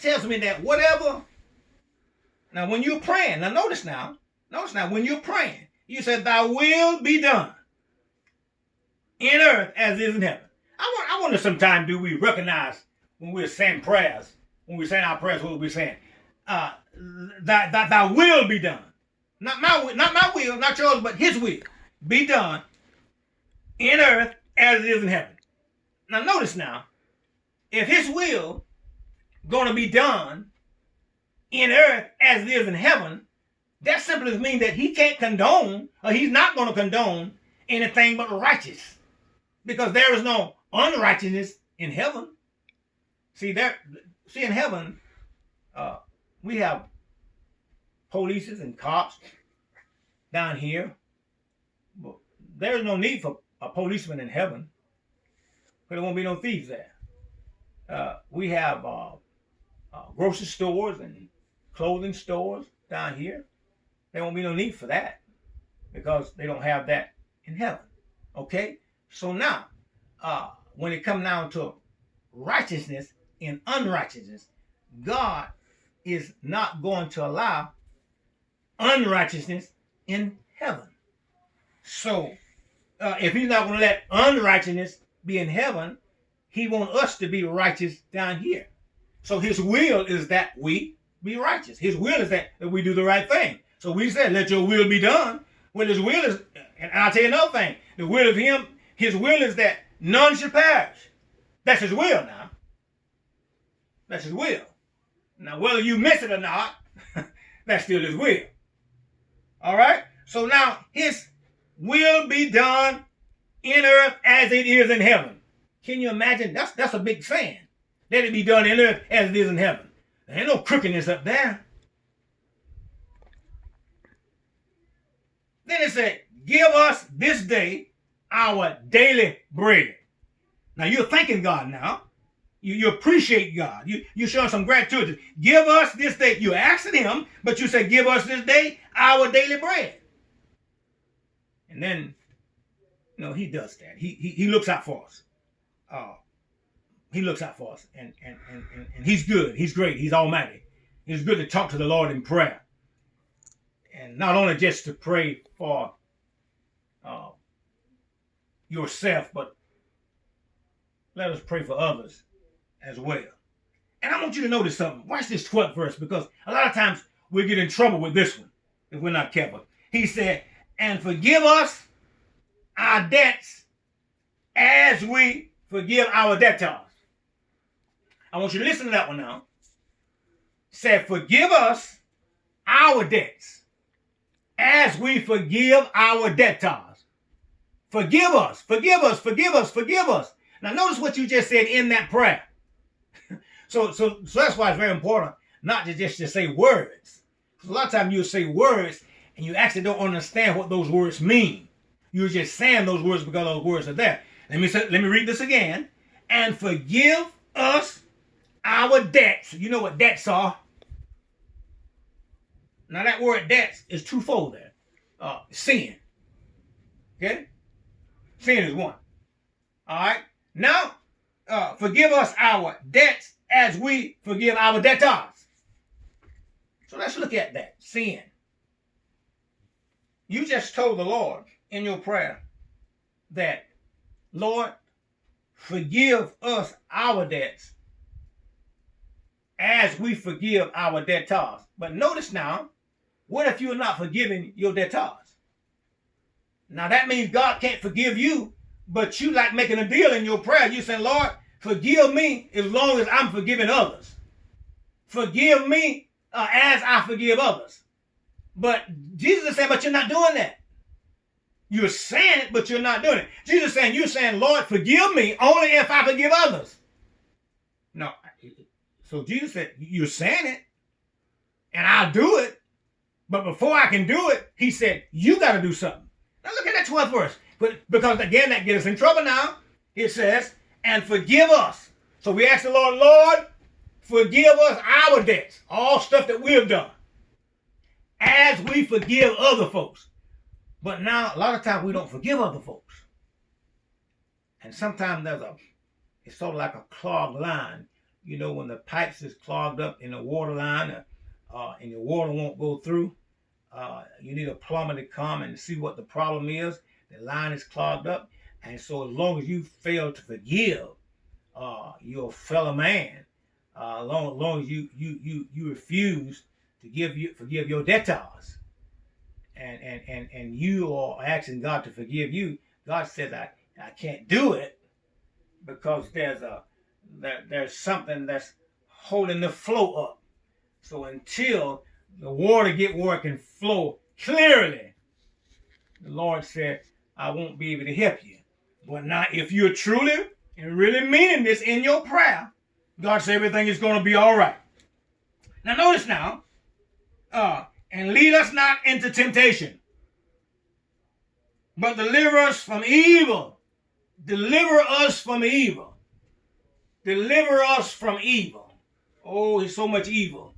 tells me that whatever. Now, when you're praying, notice now, when you're praying, you said, "Thy will be done in earth as it is in heaven." I wonder sometimes, do we recognize when we're saying prayers, when we're saying our prayers, what we're saying? Thy will be done. Not my will, not yours, but his will be done in earth as it is in heaven. Now, notice now, if his will going to be done in earth as it is in heaven, that simply means that he can't condone, or he's not going to condone anything but righteous, because there is no unrighteousness in heaven. See in heaven, we have polices and cops down here. But there is no need for a policeman in heaven, because there won't be no thieves there. We have grocery stores and clothing stores down here. There won't be no need for that, because they don't have that in heaven. Okay? So now, when it comes down to righteousness and unrighteousness, God is not going to allow unrighteousness in heaven. So, if he's not going to let unrighteousness be in heaven, he wants us to be righteous down here. So his will is that we be righteous. His will is that we do the right thing. So we said, "Let your will be done." Well, his will is, and I'll tell you another thing, the will of him, his will is that none should perish. That's his will now. That's his will. Now, whether you miss it or not, that's still his will. All right? So now, his will be done in earth as it is in heaven. Can you imagine? That's a big saying. Let it be done in earth as it is in heaven. There ain't no crookedness up there. Then it said, "Give us this day our daily bread." Now you're thanking God now. You appreciate God. You showing some gratitude. Give us this day. You're asking him, but you say, "Give us this day our daily bread." And then, he does that. He looks out for us. He looks out for us. And he's good. He's great. He's almighty. It's good to talk to the Lord in prayer. And not only just to pray for yourself, but let us pray for others as well. And I want you to notice something. Watch this 12th verse, because a lot of times we get in trouble with this one if we're not careful. He said, "And forgive us our debts as we forgive our debtors." I want you to listen to that one now. He said, "Forgive us our debts as we forgive our debtors." Forgive us, forgive us, forgive us, forgive us. Now notice what you just said in that prayer. So that's why it's very important not to just say words. Because a lot of times you say words and you actually don't understand what those words mean. You're just saying those words because those words are there. Let me read this again. "And forgive us our debts." You know what debts are? Now that word debts is twofold there. Sin. Okay? Sin is one. All right? Now, forgive us our debts as we forgive our debtors. So let's look at that. Sin. You just told the Lord in your prayer that, "Lord, forgive us our debts as we forgive our debtors." But notice now, what if you're not forgiving your debtors? Now that means God can't forgive you, but you like making a deal in your prayer. You saying, "Lord, forgive me as long as I'm forgiving others. Forgive me as I forgive others." But Jesus is saying, but you're not doing that. You're saying it, but you're not doing it. Jesus is saying, you're saying, "Lord, forgive me only if I forgive others." No. So Jesus said, you're saying it, and I'll do it. But before I can do it, he said, you got to do something. Now look at that 12th verse. Because again, that gets us in trouble now. It says, "And forgive us." So we ask the Lord, "Lord, forgive us our debts," all stuff that we have done, as we forgive other folks. But now, a lot of times we don't forgive other folks. And sometimes it's sort of like a clogged line. You know, when the pipes is clogged up in the water line, and your water won't go through, you need a plumber to come and see what the problem is. The line is clogged up, and so as long as you fail to forgive your fellow man, long as you refuse to forgive your debtors, and you are asking God to forgive you, God says I can't do it because there's something that's holding the flow up. So until the water get where it can flow clearly, the Lord said, I won't be able to help you. But now, if you're truly and really meaning this in your prayer, God said everything is going to be all right. Now, notice now, and lead us not into temptation, but deliver us from evil. Deliver us from evil. Deliver us from evil. Oh, there's so much evil.